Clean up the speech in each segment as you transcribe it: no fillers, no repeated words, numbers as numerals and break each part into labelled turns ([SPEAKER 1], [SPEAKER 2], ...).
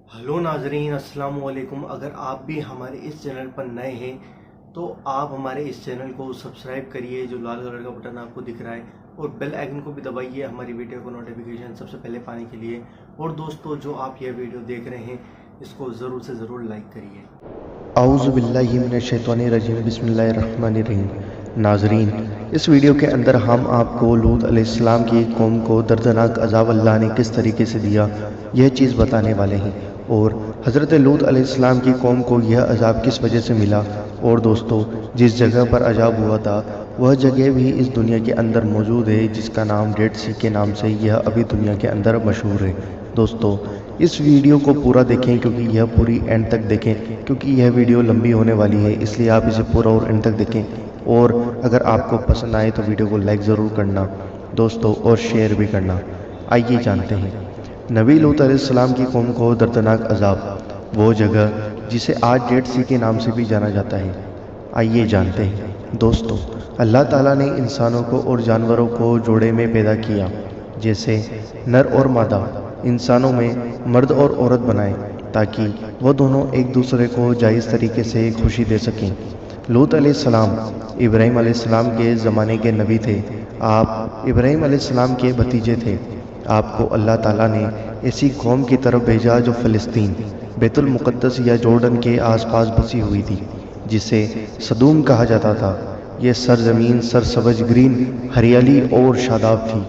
[SPEAKER 1] Hello नाजरीन, अस्सलाम वालेकुम। अगर आप भी हमारे इस चैनल पर नए हैं तो आप हमारे इस चैनल को सब्सक्राइब करिए, जो लाल कलर का बटन आपको दिख रहा है, और बेल आइकन को भी दबाइए हमारी वीडियो को नोटिफिकेशन सबसे पहले पाने के लिए। और दोस्तों, जो आप ये वीडियो देख रहे हैं इसको ज़रूर से ज़रूर लाइक करिए।
[SPEAKER 2] औज़ु बिल्लाहि मिनश्शैतानिर्रजीम बिस्मिल्लाहिर्रहमानिर्रहीम। नाजरीन, इस वीडियो के अंदर हम आपको लूत अलैहिस्सलाम की कौम को दर्दनाक अज़ाब अल्लाह ने किस तरीके से दिया, यह चीज़ बताने वाले हैं। और हज़रत लूत अलैहिस्सलाम की कौम को यह अज़ाब किस वजह से मिला। और दोस्तों, जिस जगह पर अज़ाब हुआ था वह जगह भी इस दुनिया के अंदर मौजूद है, जिसका नाम डेड सी के नाम से यह अभी दुनिया के अंदर मशहूर है। दोस्तों, इस वीडियो को पूरा देखें, क्योंकि यह पूरी एंड तक देखें, क्योंकि यह वीडियो लंबी होने वाली है, इसलिए आप इसे पूरा और एंड तक देखें। और अगर आपको पसंद आए तो वीडियो को लाइक ज़रूर करना दोस्तों, और शेयर भी करना। आइए जानते हैं नबी लूत अलैहिस्सलाम की कौम को दर्दनाक अज़ाब, वो जगह जिसे आज डेड सी के नाम से भी जाना जाता है। आइए जानते हैं दोस्तों। अल्लाह ताला ने इंसानों को और जानवरों को जोड़े में पैदा किया, जैसे नर और मादा इंसानों में मर्द और औरत बनाए, ताकि वो दोनों एक दूसरे को जायज़ तरीके से खुशी दे सकें। लूत अलैहिस्सलाम इब्राहीम अलैहिस्सलाम के ज़माने के नबी थे। आप इब्राहीम अलैहिस्सलाम के भतीजे थे। आपको अल्लाह ताला ने ऐसी कौम की तरफ भेजा जो फ़लस्तीन, बैतुल मुक़द्दस या जॉर्डन के आसपास बसी हुई थी, जिसे सदूम कहा जाता था। यह सरजमीन सरसब्ज़ ग्रीन हरियाली और शादाब थी,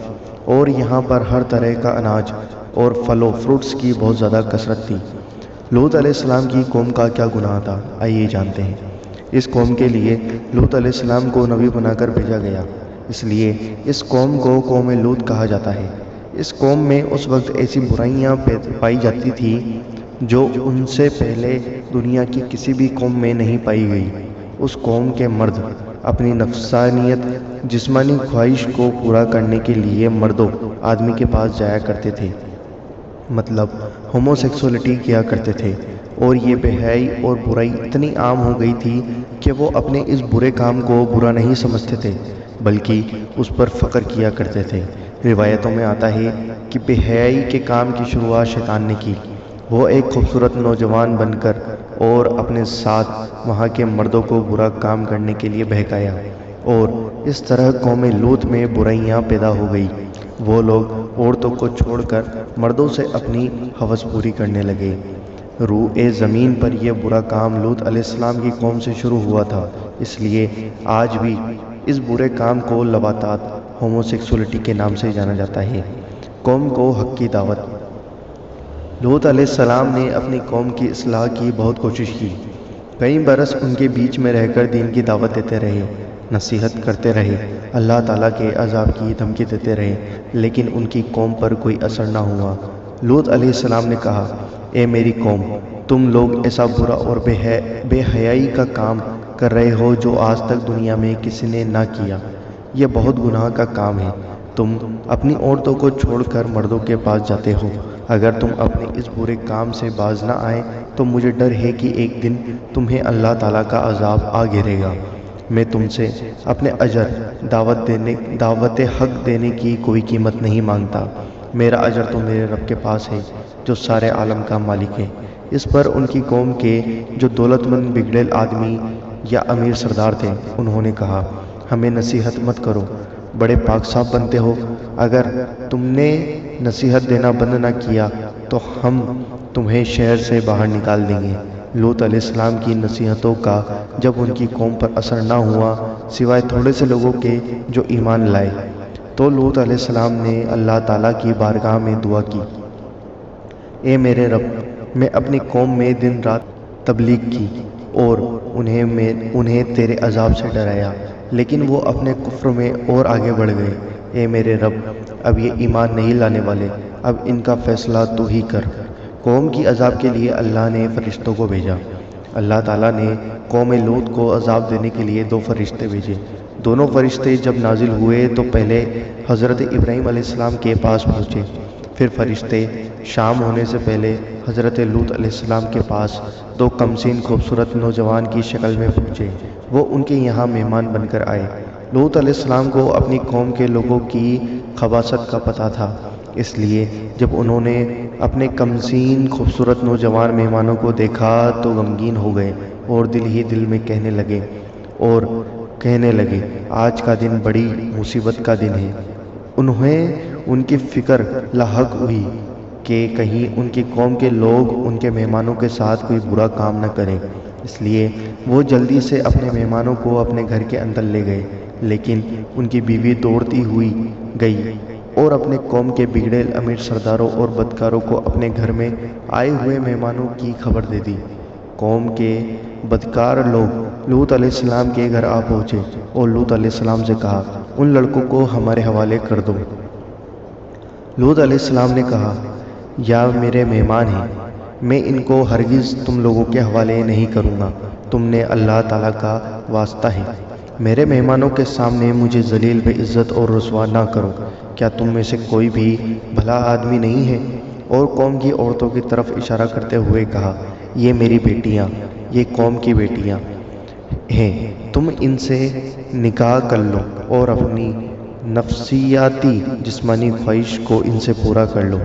[SPEAKER 2] और यहाँ पर हर तरह का अनाज और फलों फ्रूट्स की बहुत ज़्यादा कसरत थी। लूत अलैहिस्सलाम की कौम का क्या गुनाह था, आइए जानते हैं। इस कौम के लिए लूत अलैहिस्सलाम को नबी बनाकर भेजा गया, इसलिए इस कौम को कौम लूत कहा जाता है। इस कौम में उस वक्त ऐसी बुराइयां पाई जाती थी जो उनसे पहले दुनिया की किसी भी कौम में नहीं पाई गई। उस कौम के मर्द अपनी नफसानियत जिस्मानी ख्वाहिश को पूरा करने के लिए मर्दों आदमी के पास जाया करते थे, मतलब होमोसेक्सुअलिटी किया करते थे। और ये बेहयाई और बुराई इतनी आम हो गई थी कि वो अपने इस बुरे काम को बुरा नहीं समझते थे, बल्कि उस पर फ़ख्र किया करते थे। रिवायतों में आता है कि बेहयाई के काम की शुरुआत शैतान ने की। वो एक खूबसूरत नौजवान बनकर और अपने साथ वहाँ के मर्दों को बुरा काम करने के लिए बहकाया, और इस तरह कौम लूत में बुराइयाँ पैदा हो गई। वो लोग औरतों को छोड़कर मर्दों से अपनी हवस पूरी करने लगे। रूए ज़मीन पर यह बुरा काम लूत अलैहिस्सलाम की कौम से शुरू हुआ था, इसलिए आज भी इस बुरे काम को लबातात होमोसेक्सुअलिटी के नाम से जाना जाता है। कौम को हक़ की दावत। लूत अलैहिस्सलाम ने अपनी कौम की इस्लाह की बहुत कोशिश की। कई बरस उनके बीच में रहकर दीन की दावत देते रहे, नसीहत करते रहे, अल्लाह ताला के अज़ाब की धमकी देते रहे, लेकिन उनकी कौम पर कोई असर ना हुआ। लूत अलैहिस्सलाम ने कहा, ए मेरी कौम, तुम लोग ऐसा बुरा और बेहयाई का काम कर रहे हो जो आज तक दुनिया में किसी ने ना किया। यह बहुत गुनाह का काम है। तुम अपनी औरतों को छोड़कर मर्दों के पास जाते हो। अगर तुम अपने इस बुरे काम से बाज ना आए तो मुझे डर है कि एक दिन तुम्हें अल्लाह ताला का अज़ाब आ गिरेगा। मैं तुमसे अपने अजर दावत हक़ देने की कोई कीमत नहीं मांगता। मेरा अजर तो मेरे रब के पास है, जो सारे आलम का मालिक है। इस पर उनकी कौम के जो दौलतमंद बिगड़ेल आदमी या अमीर सरदार थे, उन्होंने कहा, हमें नसीहत मत करो, बड़े पाक साफ बनते हो। अगर तुमने नसीहत देना बंद ना किया तो हम तुम्हें शहर से बाहर निकाल देंगे। लूत अलैहिस्सलाम की नसीहतों का जब उनकी कौम पर असर ना हुआ, सिवाय थोड़े से लोगों के जो ईमान लाए, तो लूत अलैहिस्सलाम ने अल्लाह ताला की बारगाह में दुआ की, ए मेरे रब, मैं अपनी कौम में दिन रात तबलीग की और उन्हें तेरे अज़ाब से डराया, लेकिन वो अपने कुफ्र में और आगे बढ़ गए। ए मेरे रब, अब ये ईमान नहीं लाने वाले, अब इनका फ़ैसला तू ही कर। कौम की अज़ाब के लिए अल्लाह ने फ़रिश्तों को भेजा। अल्लाह ताला ने कौम लूत को अज़ाब देने के लिए 2 फ़रिश्ते भेजे। दोनों फ़रिश्ते जब नाजिल हुए तो पहले हज़रत इब्राहीम अलैहिस्सलाम के पास पहुँचे, फिर फ़रिश्ते शाम होने से पहले हज़रत लूत अलैहिस्सलाम के पास 2 कमसीन खूबसूरत नौजवान की शक्ल में पहुँचे। वो उनके यहाँ मेहमान बनकर आए। लूत अलैहिस्सलाम को अपनी कौम के लोगों की खबासत का पता था, इसलिए जब उन्होंने اپنے کمسین خوبصورت نوجوان مہمانوں کو دیکھا تو غمگین ہو گئے اور دل ہی دل میں کہنے لگے آج کا دن بڑی مصیبت کا دن ہے۔ انہیں ان کی فکر لاحق ہوئی کہ کہیں ان کی قوم کے لوگ ان کے مہمانوں کے ساتھ کوئی برا کام نہ کریں، اس لیے وہ جلدی سے اپنے مہمانوں کو اپنے گھر کے اندر لے گئے۔ لیکن ان کی بیوی دوڑتی ہوئی گئی اور اپنے قوم کے بگڑے امیر سرداروں اور بدکاروں کو اپنے گھر میں آئے ہوئے مہمانوں کی خبر دے دی۔ قوم کے بدکار لوگ لوط علیہ السلام کے گھر آ پہنچے اور لوط علیہ السلام سے کہا ان لڑکوں کو ہمارے حوالے کر دو۔ لوط علیہ السلام نے کہا یا میرے مہمان ہیں، میں ان کو ہرگز تم لوگوں کے حوالے نہیں کروں گا، تم نے اللہ تعالیٰ کا واسطہ ہے، میرے مہمانوں کے سامنے مجھے ذلیل بے عزت اور رسوا نہ کرو۔ کیا تم میں سے کوئی بھی بھلا آدمی نہیں ہے؟ اور قوم کی عورتوں کی طرف اشارہ کرتے ہوئے کہا یہ میری بیٹیاں، یہ قوم کی بیٹیاں ہیں، تم ان سے نکاح کر لو اور اپنی نفسیاتی جسمانی خواہش کو ان سے پورا کر لو۔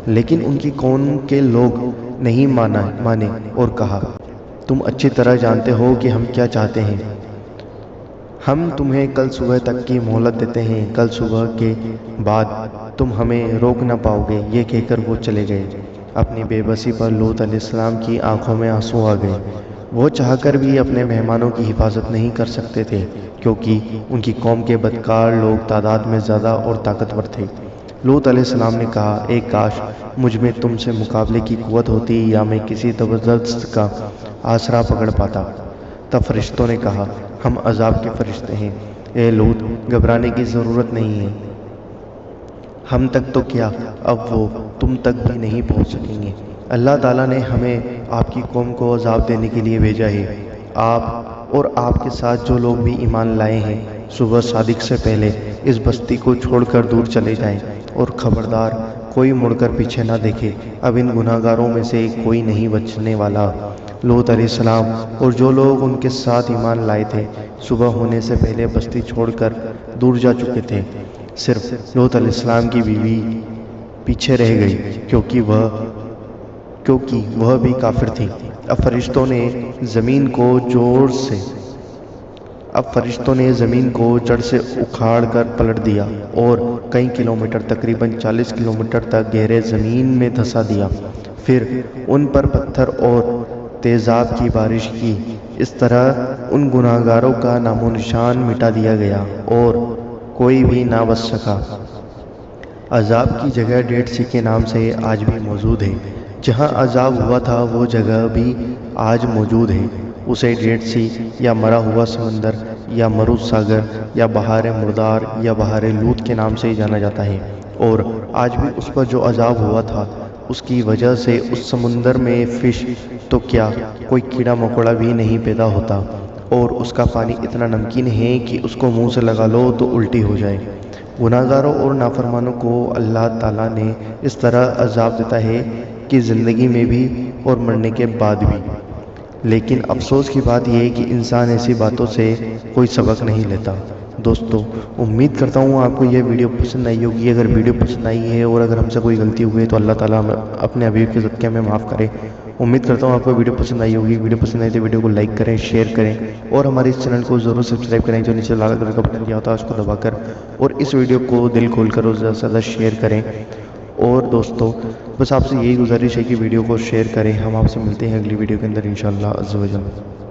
[SPEAKER 2] لیکن ان کی قوم کے لوگ نہیں مانے اور کہا تم اچھی طرح جانتے ہو کہ ہم کیا چاہتے ہیں، ہم تمہیں کل صبح تک کی مہلت دیتے ہیں، کل صبح کے بعد تم ہمیں روک نہ پاؤ گے۔ یہ کہہ کر وہ چلے گئے۔ اپنی بے بسی پر لوط علیہ السلام کی آنکھوں میں آنسو آ گئے۔ وہ چاہ کر بھی اپنے مہمانوں کی حفاظت نہیں کر سکتے تھے کیونکہ ان کی قوم کے بدکار لوگ تعداد میں زیادہ اور طاقتور تھے۔ لوط علیہ السلام نے کہا اے کاش مجھ میں تم سے مقابلے کی قوت ہوتی یا میں کسی زبردست کا آسرا پکڑ پاتا۔ تب فرشتوں نے کہا ہم عذاب کے فرشتے ہیں، اے لوط گھبرانے کی ضرورت نہیں ہے، ہم تک تو کیا اب وہ تم تک بھی نہیں پہنچ سکیں گے۔ اللہ تعالیٰ نے ہمیں آپ کی قوم کو عذاب دینے کے لیے بھیجا ہے۔ آپ اور آپ کے ساتھ جو لوگ بھی ایمان لائے ہیں صبح صادق سے پہلے اس بستی کو چھوڑ کر دور چلے جائیں اور خبردار کوئی مڑ کر پیچھے نہ دیکھے، اب ان گناہ گاروں میں سے کوئی نہیں بچنے والا۔ لوط علیہ السلام اور جو لوگ ان کے ساتھ ایمان لائے تھے صبح ہونے سے پہلے بستی چھوڑ کر دور جا چکے تھے، صرف لوط علیہ السلام کی بیوی پیچھے رہ گئی کیونکہ وہ بھی کافر تھی۔ اب فرشتوں نے زمین کو جڑ سے اکھاڑ کر پلٹ دیا اور کئی کلومیٹر تقریباً 40 کلومیٹر تک گہرے زمین میں دھسا دیا، پھر ان پر پتھر اور تیزاب کی بارش کی۔ اس طرح ان گناہ گاروں کا نام و نشان مٹا دیا گیا اور کوئی بھی نہ بچ سکا۔ عذاب کی جگہ ڈیڈ سی کے نام سے آج بھی موجود ہے، جہاں عذاب ہوا تھا وہ جگہ بھی آج موجود ہے۔ اسے ڈیڈ سی یا مرا ہوا سمندر یا مروج ساگر یا بحار مردار یا بحار لوط کے نام سے جانا جاتا ہے، اور آج بھی اس پر جو عذاب ہوا تھا اس کی وجہ سے اس سمندر میں فش تو کیا کوئی کیڑا مکوڑا بھی نہیں پیدا ہوتا، اور اس کا پانی اتنا نمکین ہے کہ اس کو منہ سے لگا لو تو الٹی ہو جائے۔ گناہ گاروں اور نافرمانوں کو اللہ تعالیٰ نے اس طرح عذاب دیتا ہے کہ زندگی میں بھی اور مرنے کے بعد بھی۔ لیکن افسوس کی بات یہ ہے کہ انسان ایسی باتوں سے کوئی سبق نہیں لیتا۔ دوستو امید کرتا ہوں آپ کو یہ ویڈیو پسند آئی ہوگی۔ اگر ویڈیو پسند آئی ہے اور اگر ہم سے کوئی غلطی ہوئی تو اللہ تعالیٰ اپنے حبیب کے صدقے میں معاف کرے۔ امید کرتا ہوں آپ کو ویڈیو پسند آئی ہوگی۔ ویڈیو پسند آئی تو ویڈیو کو لائک کریں، شیئر کریں اور ہمارے اس چینل کو ضرور سبسکرائب کریں، جو نیچے لال کلر کا بٹن دیا ہوتا ہے اس کو دبا کر، اور اس ویڈیو کو دل کھول کر اور زیادہ سے زیادہ شیئر کریں۔ اور دوستو بس آپ سے یہی گزارش ہے کہ ویڈیو کو شیئر کریں۔ ہم آپ سے ملتے ہیں اگلی ویڈیو کے اندر انشاءاللہ عز و جل۔